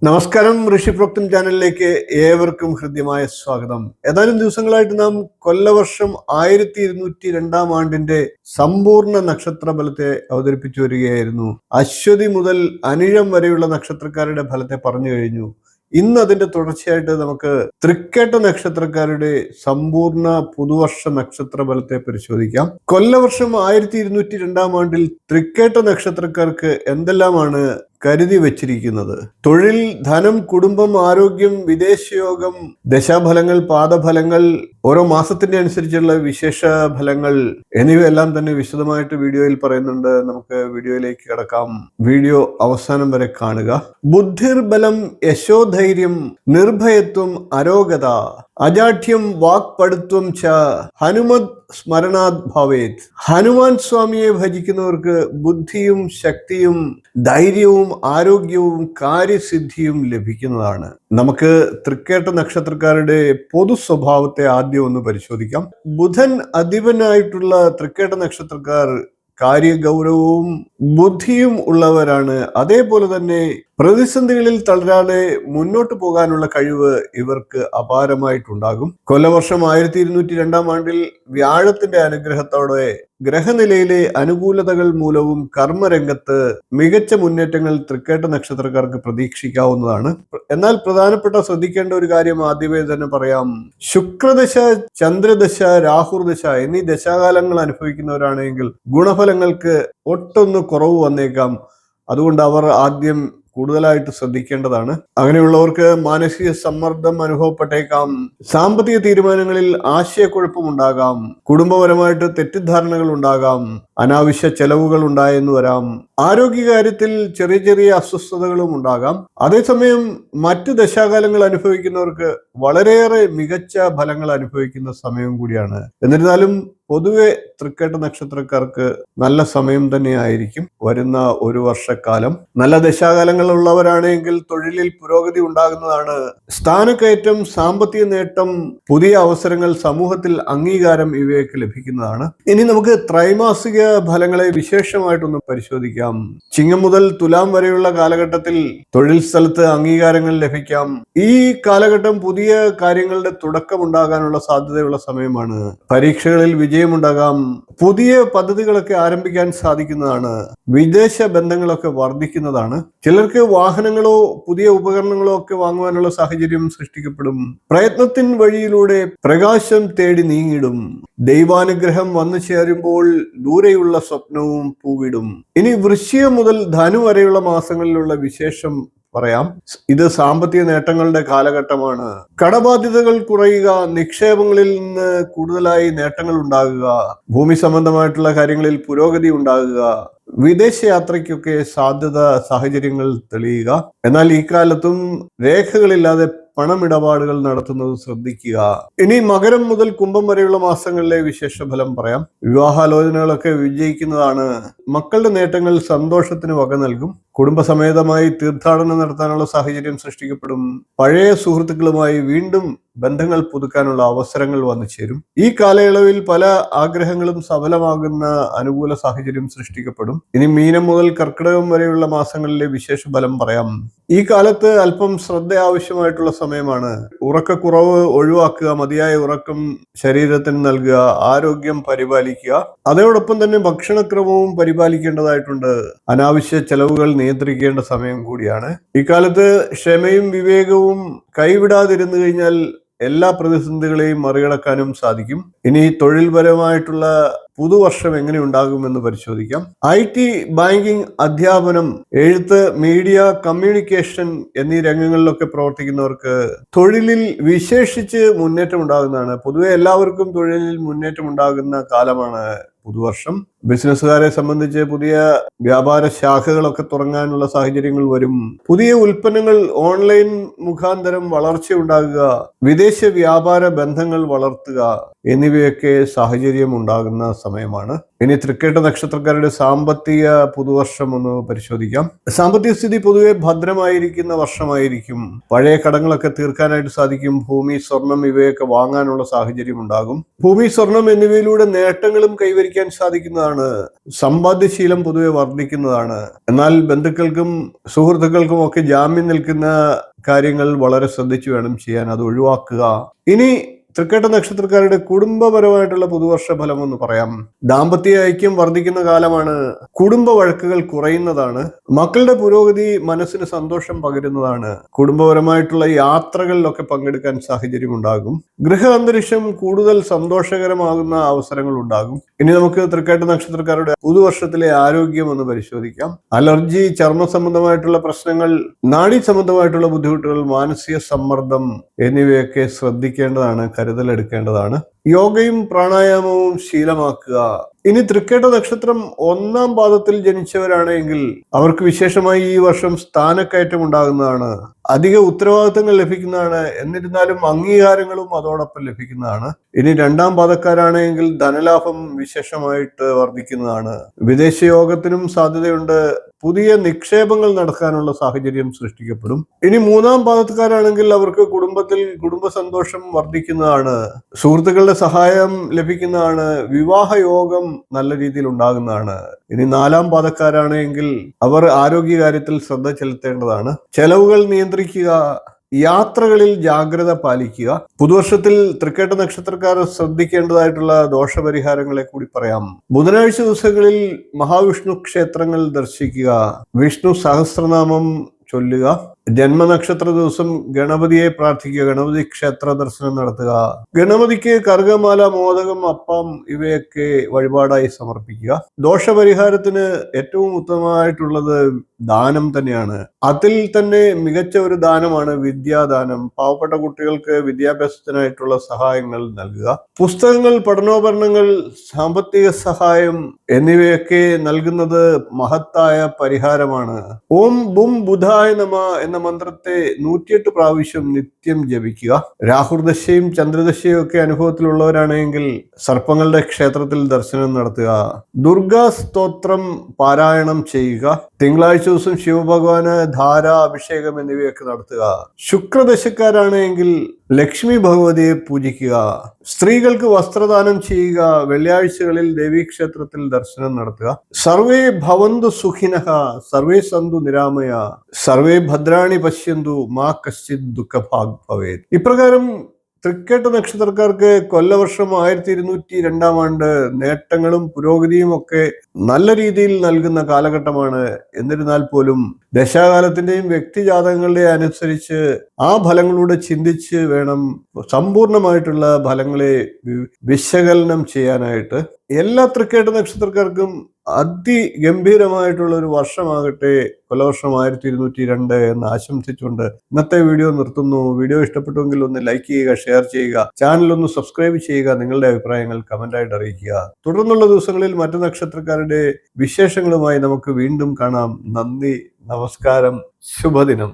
നമസ്കാരം. ഋഷിപ്രോക്തം ചാനലിലേക്ക് ഏവർക്കും ഹൃദ്യമായ സ്വാഗതം. ഏതാനും ദിവസങ്ങളായിട്ട് നാം കൊല്ലവർഷം 1202 ആണ്ടിന്റെ സമ്പൂർണ്ണ നക്ഷത്ര ഫലത്തെ അവതരിപ്പിച്ചു വരികയായിരുന്നു. അശ്വതി മുതൽ അനിഴം വരെയുള്ള നക്ഷത്രക്കാരുടെ ഫലത്തെ പറഞ്ഞു കഴിഞ്ഞു. ഇന്ന് അതിന്റെ തുടർച്ചയായിട്ട് നമുക്ക് തൃക്കേട്ട നക്ഷത്രക്കാരുടെ സമ്പൂർണ്ണ പുതുവർഷ നക്ഷത്ര ഫലത്തെ പരിശോധിക്കാം. കൊല്ലവർഷം 1202 ആണ്ടിൽ തൃക്കേട്ട നക്ഷത്രക്കാർക്ക് എന്തെല്ലാമാണ് കരുതി വച്ചിരിക്കുന്നത്? തൊഴിൽ, ധനം, കുടുംബം, ആരോഗ്യം, വിദേശയോഗം, ദശാഫലങ്ങൾ, പാദഫലങ്ങൾ, ഓരോ മാസത്തിന്റെ അനുസരിച്ചുള്ള വിശേഷ ഫലങ്ങൾ എന്നിവയെല്ലാം തന്നെ വിശദമായിട്ട് വീഡിയോയിൽ പറയുന്നുണ്ട്. നമുക്ക് വീഡിയോയിലേക്ക് കടക്കാം. വീഡിയോ അവസാനം വരെ കാണുക. ബുദ്ധിർബലം, യശോധൈര്യം, നിർഭയത്വം, അരോഗത, അജാഠ്യം, വാക്പടുത്വം ച ഹനുമത് സ്മരണാത് ഭവേത്. ഹനുമാൻ സ്വാമിയെ ഭജിക്കുന്നവർക്ക് ബുദ്ധിയും ശക്തിയും ധൈര്യവും ആരോഗ്യവും കാര്യസിദ്ധിയും ലഭിക്കുന്നതാണ്. നമുക്ക് തൃക്കേട്ട നക്ഷത്രക്കാരുടെ പൊതു സ്വഭാവത്തെ ആദ്യം ഒന്ന് പരിശോധിക്കാം. ബുധൻ അധിപനായിട്ടുള്ള തൃക്കേട്ട നക്ഷത്രക്കാർ കാര്യഗൗരവവും ബുദ്ധിയും ഉള്ളവരാണ്. അതേപോലെ തന്നെ പ്രതിസന്ധികളിൽ തളരാതെ മുന്നോട്ട് പോകാനുള്ള കഴിവ് ഇവർക്ക് അപാരമായിട്ടുണ്ടാകും. കൊല്ലവർഷം 1202 ആണ്ടിൽ വ്യാഴത്തിന്റെ അനുഗ്രഹത്തോടെ ഗ്രഹനിലയിലെ അനുകൂലതകൾ മൂലവും കർമ്മരംഗത്ത് മികച്ച മുന്നേറ്റങ്ങൾ തൃക്കേട്ട നക്ഷത്രക്കാർക്ക് പ്രതീക്ഷിക്കാവുന്നതാണ്. എന്നാൽ പ്രധാനപ്പെട്ട ശ്രദ്ധിക്കേണ്ട ഒരു കാര്യം ആദ്യമേ തന്നെ പറയാം. ശുക്രദശ, ചന്ദ്രദശ, രാഹുർദശ എന്നീ ദശാകാലങ്ങൾ അനുഭവിക്കുന്നവരാണെങ്കിൽ ഗുണഫലങ്ങൾക്ക് ഒട്ടൊന്ന് കുറവ് വന്നേക്കാം. അതുകൊണ്ട് അവർ ആദ്യം കൂടുതലായിട്ട് ശ്രദ്ധിക്കേണ്ടതാണ്. അങ്ങനെയുള്ളവർക്ക് മാനസിക സമ്മർദ്ദം അനുഭവപ്പെട്ടേക്കാം. സാമ്പത്തിക തീരുമാനങ്ങളിൽ ആശയക്കുഴപ്പമുണ്ടാകാം. കുടുംബപരമായിട്ട് തെറ്റിദ്ധാരണകൾ ഉണ്ടാകാം. അനാവശ്യ ചെലവുകൾ ഉണ്ടായെന്ന് വരാം. ആരോഗ്യകാര്യത്തിൽ ചെറിയ ചെറിയ അസ്വസ്ഥതകളും ഉണ്ടാകാം. അതേസമയം മറ്റ് ദശാകാലങ്ങൾ അനുഭവിക്കുന്നവർക്ക് വളരെയേറെ മികച്ച ഫലങ്ങൾ അനുഭവിക്കുന്ന സമയം കൂടിയാണ്. എന്നിരുന്നാലും പൊതുവെ തൃക്കേട്ട നക്ഷത്രക്കാർക്ക് നല്ല സമയം തന്നെയായിരിക്കും വരുന്ന ഒരു വർഷക്കാലം. നല്ല ദശാകാലങ്ങൾ ഉള്ളവരാണെങ്കിൽ തൊഴിലിൽ പുരോഗതി ഉണ്ടാകുന്നതാണ്. സ്ഥാനക്കയറ്റം, സാമ്പത്തിക നേട്ടം, പുതിയ അവസരങ്ങൾ, സമൂഹത്തിൽ അംഗീകാരം ഇവയൊക്കെ ലഭിക്കുന്നതാണ്. ഇനി നമുക്ക് ത്രൈമാസിക ഫലങ്ങളെ വിശേഷമായിട്ടൊന്ന് പരിശോധിക്കാം. ചിങ്ങം മുതൽ തുലാം വരെയുള്ള കാലഘട്ടത്തിൽ തൊഴിൽ സ്ഥലത്ത് അംഗീകാരങ്ങൾ ലഭിക്കാം. ഈ കാലഘട്ടം പുതിയ കാര്യങ്ങളുടെ തുടക്കമുണ്ടാകാനുള്ള സാധ്യതയുള്ള സമയമാണ്. പരീക്ഷകളിൽ വിജയമുണ്ടാകാം. പുതിയ പദ്ധതികളൊക്കെ ആരംഭിക്കാൻ സാധിക്കുന്നതാണ്. വിദേശ ബന്ധങ്ങളൊക്കെ വർദ്ധിക്കുന്നതാണ്. ചിലർക്ക് വാഹനങ്ങളോ പുതിയ ഉപകരണങ്ങളോ ഒക്കെ വാങ്ങുവാനുള്ള സാഹചര്യം സൃഷ്ടിക്കപ്പെടും. പ്രയത്നത്തിൻ വഴിയിലൂടെ പ്രകാശം തേടി നീങ്ങിടും. ദൈവാനുഗ്രഹം വന്നു ചേരുമ്പോൾ ദൂരെയുള്ള സ്വപ്നവും പൂവിടും. ഇനി വൃശ്ചികം മുതൽ ധനു വരെയുള്ള മാസങ്ങളിലുള്ള വിശേഷം പറയാം. ഇത് സാമ്പത്തിക നേട്ടങ്ങളുടെ കാലഘട്ടമാണ്. കടബാധ്യതകൾ കുറയുക, നിക്ഷേപങ്ങളിൽ നിന്ന് കൂടുതലായി നേട്ടങ്ങൾ ഉണ്ടാകുക, ഭൂമി സംബന്ധമായിട്ടുള്ള കാര്യങ്ങളിൽ പുരോഗതി ഉണ്ടാകുക, വിദേശയാത്രയ്ക്കൊക്കെ സാഹചര്യങ്ങൾ തെളിയുക. എന്നാൽ ഈ കാലത്തും രേഖകളില്ലാതെ പണമിടപാടുകൾ നടത്തുന്നത് ശ്രദ്ധിക്കുക. ഇനി മകരം മുതൽ കുംഭം വരെയുള്ള മാസങ്ങളിലെ വിശേഷ ഫലം പറയാം. വിവാഹാലോചനകളൊക്കെ വിജയിക്കുന്നതാണ്. മക്കളുടെ നേട്ടങ്ങൾ സന്തോഷത്തിന് വക നൽകും. കുടുംബസമേതമായി തീർത്ഥാടനം നടത്താനുള്ള സാഹചര്യം സൃഷ്ടിക്കപ്പെടും. പഴയ സുഹൃത്തുക്കളുമായി വീണ്ടും ബന്ധങ്ങൾ പുതുക്കാനുള്ള അവസരങ്ങൾ വന്നു ചേരും. ഈ കാലയളവിൽ പല ആഗ്രഹങ്ങളും സഫലമാകുന്ന അനുകൂല സാഹചര്യം സൃഷ്ടിക്കപ്പെടും. ഇനി മീനം മുതൽ കർക്കിടകം വരെയുള്ള മാസങ്ങളിലെ വിശേഷ ഫലം പറയാം. ഈ കാലത്ത് അല്പം ശ്രദ്ധ ആവശ്യമായിട്ടുള്ള സമയമാണ്. ഉറക്കക്കുറവ് ഒഴിവാക്കുക, മതിയായ ഉറക്കം ശരീരത്തിന് നൽകുക, ആരോഗ്യം പരിപാലിക്കുക. അതോടൊപ്പം തന്നെ ഭക്ഷണക്രമവും പരിപാലിക്കേണ്ടതായിട്ടുണ്ട്. അനാവശ്യ ചെലവുകൾ നിയന്ത്രിക്കേണ്ട സമയം കൂടിയാണ്. ഇക്കാലത്ത് ക്ഷമയും വിവേകവും കൈവിടാതിരുന്നു കഴിഞ്ഞാൽ എല്ലാ പ്രതിസന്ധികളെയും മറികടക്കാനും സാധിക്കും. ഇനി തൊഴിൽപരമായിട്ടുള്ള പുതുവർഷം എങ്ങനെ ഉണ്ടാകുമെന്ന് പരിശോധിക്കാം. IT, ബാങ്കിങ്, അധ്യാപനം, എഴുത്ത്, മീഡിയ, കമ്മ്യൂണിക്കേഷൻ എന്നീ രംഗങ്ങളിലൊക്കെ പ്രവർത്തിക്കുന്നവർക്ക് തൊഴിലിൽ വിശേഷിച്ച് മുന്നേറ്റം ഉണ്ടാകുന്നതാണ്. പൊതുവെ എല്ലാവർക്കും തൊഴിലിൽ മുന്നേറ്റം ഉണ്ടാകുന്ന കാലമാണ് പുതുവർഷം. ബിസിനസ്സുകാരെ സംബന്ധിച്ച് പുതിയ വ്യാപാര ശാഖകളൊക്കെ തുടങ്ങാനുള്ള സാഹചര്യങ്ങൾ വരും. പുതിയ ഉൽപ്പന്നങ്ങൾ ഓൺലൈൻ മുഖാന്തരം വളർച്ച ഉണ്ടാകുക, വിദേശ വ്യാപാര ബന്ധങ്ങൾ വളർത്തുക എന്നിവയൊക്കെ സാഹചര്യം ഉണ്ടാകുന്ന സമയമാണ്. ഇനി തൃക്കേട്ട നക്ഷത്രക്കാരുടെ സാമ്പത്തിക പുതുവർഷം ഒന്ന് പരിശോധിക്കാം. സാമ്പത്തിക സ്ഥിതി പൊതുവെ ഭദ്രമായിരിക്കുന്ന വർഷമായിരിക്കും. പഴയ കടങ്ങളൊക്കെ തീർക്കാനായിട്ട് സാധിക്കും. ഭൂമി, സ്വർണം ഇവയൊക്കെ വാങ്ങാനുള്ള സാഹചര്യം ഉണ്ടാകും. ഭൂമി, സ്വർണം എന്നിവയിലൂടെ നേട്ടങ്ങളും കൈവരിക്കാൻ സാധിക്കുന്നതാണ്. നല്ലതാണ്. സമ്പാദ്യശീലം പൊതുവെ വർദ്ധിക്കുന്നതാണ്. എന്നാൽ ബന്ധുക്കൾക്കും സുഹൃത്തുക്കൾക്കും ഒക്കെ ജാമ്യം നിൽക്കുന്ന കാര്യങ്ങൾ വളരെ ശ്രദ്ധിച്ചു വേണം ചെയ്യാൻ, അത് ഒഴിവാക്കുക. ഇനി തൃക്കേട്ട നക്ഷത്രക്കാരുടെ കുടുംബപരമായിട്ടുള്ള പുതുവർഷ ഫലം എന്ന് പറയാം. ദാമ്പത്യ ഐക്യം വർദ്ധിക്കുന്ന കാലമാണ്. കുടുംബ വഴക്കുകൾ കുറയുന്നതാണ്. മക്കളുടെ പുരോഗതി മനസ്സിന് സന്തോഷം പകരുന്നതാണ്. കുടുംബപരമായിട്ടുള്ള യാത്രകളിലൊക്കെ പങ്കെടുക്കാൻ സാഹചര്യം ഉണ്ടാകും. ഗൃഹ അന്തരീക്ഷം കൂടുതൽ സന്തോഷകരമാകുന്ന അവസരങ്ങൾ ഉണ്ടാകും. ഇനി നമുക്ക് തൃക്കേട്ട നക്ഷത്രക്കാരുടെ പുതുവർഷത്തിലെ ആരോഗ്യം ഒന്ന് പരിശോധിക്കാം. അലർജി, ചർമ്മ സംബന്ധമായിട്ടുള്ള പ്രശ്നങ്ങൾ, നാഡീ സംബന്ധമായിട്ടുള്ള ബുദ്ധിമുട്ടുകൾ, മാനസിക സമ്മർദ്ദം എന്നിവയൊക്കെ ശ്രദ്ധിക്കേണ്ടതാണ്, കരുതലെടുക്കേണ്ടതാണ്. യോഗയും പ്രാണായാമവും ശീലമാക്കുക. ഇനി തൃക്കേട്ട നക്ഷത്രം 1-ാം പാദത്തിൽ ജനിച്ചവരാണെങ്കിൽ അവർക്ക് വിശേഷമായി ഈ വർഷം സ്ഥാനക്കയറ്റം ഉണ്ടാകുന്നതാണ്. അധിക ഉത്തരവാദിത്തങ്ങൾ ലഭിക്കുന്നതാണ്. എന്നിരുന്നാലും അംഗീകാരങ്ങളും അതോടൊപ്പം ലഭിക്കുന്നതാണ്. ഇനി 2-ാം പാദക്കാരാണെങ്കിൽ ധനലാഭം വിശേഷമായിട്ട് വർദ്ധിക്കുന്നതാണ്. വിദേശ യോഗത്തിനും സാധ്യതയുണ്ട്. പുതിയ നിക്ഷേപങ്ങൾ നടക്കാനുള്ള സാഹചര്യം സൃഷ്ടിക്കപ്പെടും. ഇനി 3-ാം പാദക്കാരാണെങ്കിൽ അവർക്ക് കുടുംബത്തിൽ കുടുംബ സന്തോഷം വർദ്ധിക്കുന്നതാണ്. സുഹൃത്തുക്കളുടെ സഹായം ലഭിക്കുന്നതാണ്. വിവാഹ യോഗം നല്ല രീതിയിൽ ഉണ്ടാകുന്നതാണ്. ഇനി 4-ാം പാദക്കാരാണെങ്കിൽ അവർ ആരോഗ്യകാര്യത്തിൽ ശ്രദ്ധ ചെലുത്തേണ്ടതാണ്. ചെലവുകൾ നിയന്ത്രിക്കുക. യാത്രകളിൽ ജാഗ്രത പാലിക്കുക. പുതുവർഷത്തിൽ തൃക്കേട്ട നക്ഷത്രക്കാർ ശ്രദ്ധിക്കേണ്ടതായിട്ടുള്ള ദോഷപരിഹാരങ്ങളെ കൂടി പറയാം. ബുധനാഴ്ച ദിവസങ്ങളിൽ മഹാവിഷ്ണു ക്ഷേത്രങ്ങൾ ദർശിക്കുക. വിഷ്ണു സഹസ്രനാമം ചൊല്ലുക. ജന്മനക്ഷത്ര ദിവസം ഗണപതിയെ പ്രാർത്ഥിക്കുക. ഗണപതി ക്ഷേത്ര ദർശനം നടത്തുക. ഗണപതിക്ക് കറുകമാല, മോദകം, അപ്പം ഇവയൊക്കെ വഴിപാടായി സമർപ്പിക്കുക. ദോഷപരിഹാരത്തിന് ഏറ്റവും ഉത്തമമായിട്ടുള്ളത് ദാനം തന്നെയാണ്. അതിൽ തന്നെ മികച്ച ഒരു ദാനമാണ് വിദ്യാദാനം. പാവപ്പെട്ട കുട്ടികൾക്ക് വിദ്യാഭ്യാസത്തിനായിട്ടുള്ള സഹായങ്ങൾ നൽകുക. പുസ്തകങ്ങൾ, പഠനോപകരണങ്ങൾ, സാമ്പത്തിക സഹായം എന്നിവയൊക്കെ നൽകുന്നത് മഹത്തായ പരിഹാരമാണ്. ഓം ബും ബുധായ നമ എന്ന മന്ത്രത്തെ 108 പ്രാവശ്യം നിത്യം ജപിക്കുക. രാഹുർദശയും ചന്ദ്രദശയും ഒക്കെ അനുഭവത്തിലുള്ളവരാണെങ്കിൽ സർപ്പങ്ങളുടെ ക്ഷേത്രത്തിൽ ദർശനം നടത്തുക. ദുർഗാ സ്തോത്രം പാരായണം ചെയ്യുക. തിങ്കളാഴ്ച ദിവസം ശിവഭഗവാന് ധാര, അഭിഷേകം എന്നിവയൊക്കെ നടത്തുക. ശുക്രദശക്കാരാണെങ്കിൽ ലക്ഷ്മി ഭഗവതിയെ പൂജിക്കുക. സ്ത്രീകൾക്ക് വസ്ത്രദാനം ചെയ്യുക. വെള്ളിയാഴ്ചകളിൽ ദേവീക്ഷേത്രത്തിൽ ദർശനം നടത്തുക. സർവേ ഭവന്തു സുഖിനഃ, സർവേ സന്തു നിരാമയ, സർവേ ഭദ്രാണി പശ്യന്തു, മാ കശ്ചിത് ദുഃഖഭാഗ് ഭവേത്. ഇപ്രകാരം തൃക്കേട്ട നക്ഷത്രക്കാർക്ക് കൊല്ലവർഷം 1202-ാം ആണ്ട് നേട്ടങ്ങളും പുരോഗതിയും ഒക്കെ നല്ല രീതിയിൽ നൽകുന്ന കാലഘട്ടമാണ്. എന്നിരുന്നാൽ പോലും ദശാകാലത്തിന്റെയും വ്യക്തിജാതകങ്ങളുടെയും അനുസരിച്ച് ആ ഫലങ്ങളൂടെ ചിന്തിച്ച് വേണം സമ്പൂർണമായിട്ടുള്ള ഫലങ്ങളെ വിശകലനം ചെയ്യാനായിട്ട്. എല്ലാ തൃക്കേട്ട നക്ഷത്രക്കാർക്കും അതിഗംഭീരമായിട്ടുള്ള ഒരു വർഷമാകട്ടെ കൊല്ലവർഷം 1202 എന്ന് ആശംസിച്ചുകൊണ്ട് ഇന്നത്തെ വീഡിയോ നിർത്തുന്നു. വീഡിയോ ഇഷ്ടപ്പെട്ടുവെങ്കിൽ ഒന്ന് ലൈക്ക് ചെയ്യുക, ഷെയർ ചെയ്യുക, ചാനൽ ഒന്ന് സബ്സ്ക്രൈബ് ചെയ്യുക, നിങ്ങളുടെ അഭിപ്രായങ്ങൾ കമന്റായിട്ട് അറിയിക്കുക. തുടർന്നുള്ള ദിവസങ്ങളിൽ മറ്റു നക്ഷത്രക്കാരുടെ വിശേഷങ്ങളുമായി നമുക്ക് വീണ്ടും കാണാം. നന്ദി, നമസ്കാരം, ശുഭദിനം.